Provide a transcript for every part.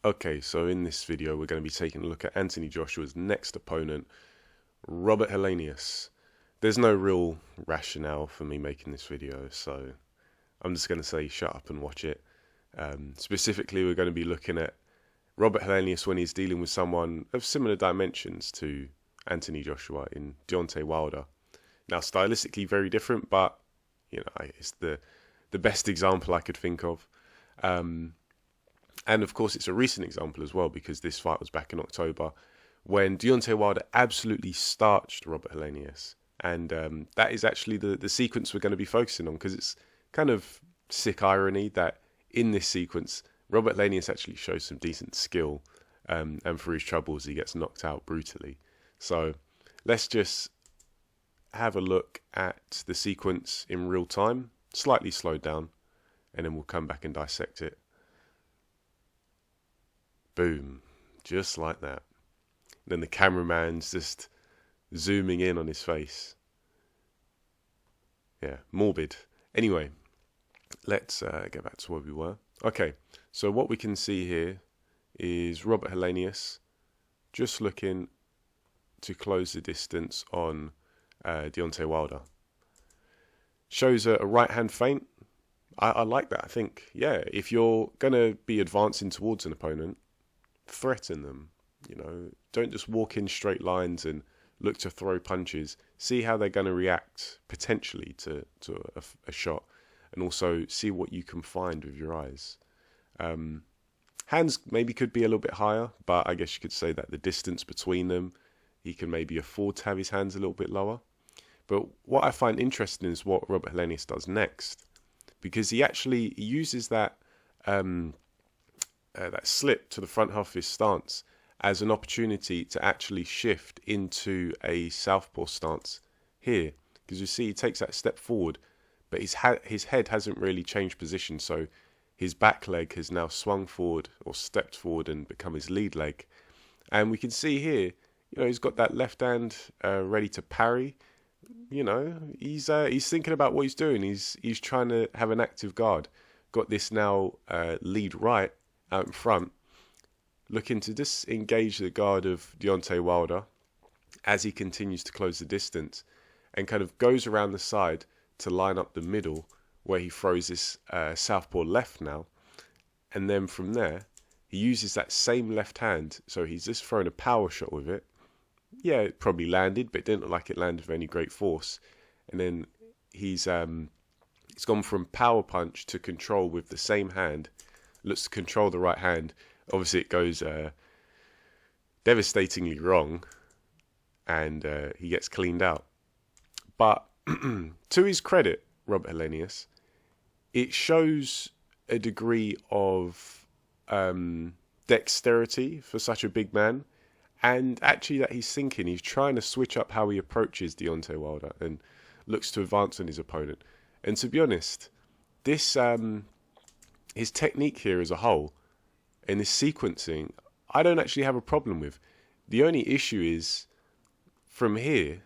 Okay, so in this video, we're going to be taking a look at Anthony Joshua's next opponent, Robert Helenius. There's no real rationale for me making this video, so I'm just going to say shut up and watch it. Specifically, we're going to be looking at Robert Helenius when he's dealing with someone of similar dimensions to Anthony Joshua in Deontay Wilder. Now, stylistically very different, but it's the best example I could think of. And of course, it's a recent example as well because this fight was back in October when Deontay Wilder absolutely starched Robert Helenius. And that is actually the sequence we're going to be focusing on because it's kind of sick irony that in this sequence, Robert Helenius actually shows some decent skill. And for his troubles, he gets knocked out brutally. So let's just have a look at the sequence in real time, slightly slowed down, and then we'll come back and dissect it. Boom, just like that. Then the cameraman's just zooming in on his face. Yeah, morbid. Anyway, let's get back to where we were. Okay, so what we can see here is Robert Helenius just looking to close the distance on Deontay Wilder. Shows a right hand feint. I like that. I think, yeah, if you're going to be advancing towards an opponent, threaten them. Don't just walk in straight lines and look to throw punches. See how they're going to react potentially to a shot, and also see what you can find with your eyes. Hands maybe could be a little bit higher, but I guess you could say that the distance between them, he can maybe afford to have his hands a little bit lower. But what I find interesting is what Robert Helenius does next, because he uses that that slip to the front half of his stance as an opportunity to actually shift into a southpaw stance here. Because you see, he takes that step forward, but his head hasn't really changed position. So his back leg has now swung forward or stepped forward and become his lead leg. And we can see here, he's got that left hand ready to parry. He's thinking about what he's doing. He's trying to have an active guard. Got this now lead right out in front, looking to disengage the guard of Deontay Wilder as he continues to close the distance, and kind of goes around the side to line up the middle where he throws this southpaw left now, and then from there he uses that same left hand, so he's just thrown a power shot with it. Yeah, it probably landed, but it didn't look like it landed with any great force. And then he's gone from power punch to control with the same hand. Looks to control the right hand. Obviously, it goes devastatingly wrong, and he gets cleaned out. But to his credit, Robert Helenius, it shows a degree of dexterity for such a big man. And actually that he's trying to switch up how he approaches Deontay Wilder and looks to advance on his opponent. And to be honest, this his technique here as a whole and this sequencing, I don't actually have a problem with. The only issue is from here,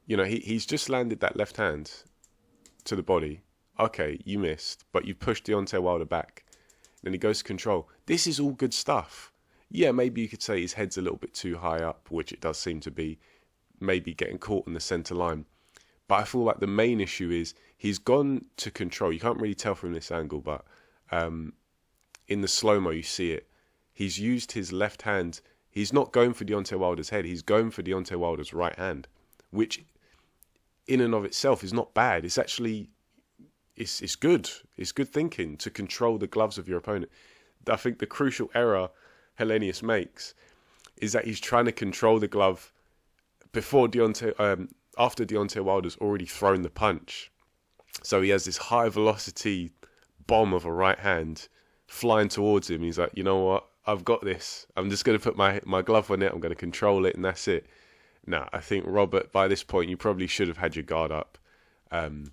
he's just landed that left hand to the body. Okay, you missed, but you pushed Deontay Wilder back. Then he goes to control. This is all good stuff. Yeah, maybe you could say his head's a little bit too high up, which it does seem to be, maybe getting caught in the centre line. But I feel like the main issue is he's gone to control. You can't really tell from this angle, but in the slow-mo you see it. He's used his left hand. He's not going for Deontay Wilder's head. He's going for Deontay Wilder's right hand, which in and of itself is not bad. It's actually, it's good. It's good thinking to control the gloves of your opponent. I think the crucial error Helenius makes is that he's trying to control the glove before after Deontay Wilder's already thrown the punch. So he has this high velocity bomb of a right hand flying towards him. He's like, you know what? I've got this. I'm just going to put my glove on it. I'm going to control it, and that's it. Now, I think Robert, by this point, you probably should have had your guard up. And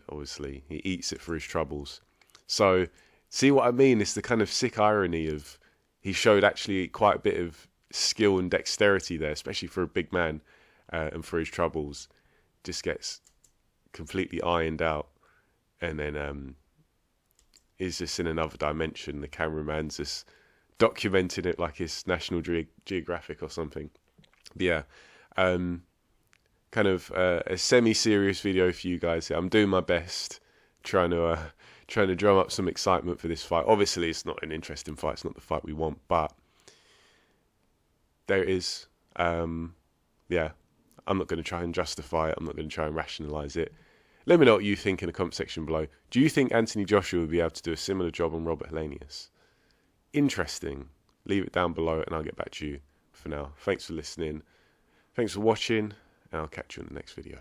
obviously, he eats it for his troubles. So, see what I mean? It's the kind of sick irony of he showed actually quite a bit of skill and dexterity there, especially for a big man, and for his troubles. Just gets completely ironed out. And then is just in another dimension. The cameraman's just documenting it like it's National Geographic or something. But yeah, kind of a semi-serious video for you guys here. I'm doing my best, trying to drum up some excitement for this fight. Obviously, it's not an interesting fight. It's not the fight we want, but there it is. Yeah, I'm not going to try and justify it. I'm not going to try and rationalise it. Let me know what you think in the comment section below. Do you think Anthony Joshua would be able to do a similar job on Robert Helenius? Interesting. Leave it down below and I'll get back to you for now. Thanks for listening. Thanks for watching, and I'll catch you in the next video.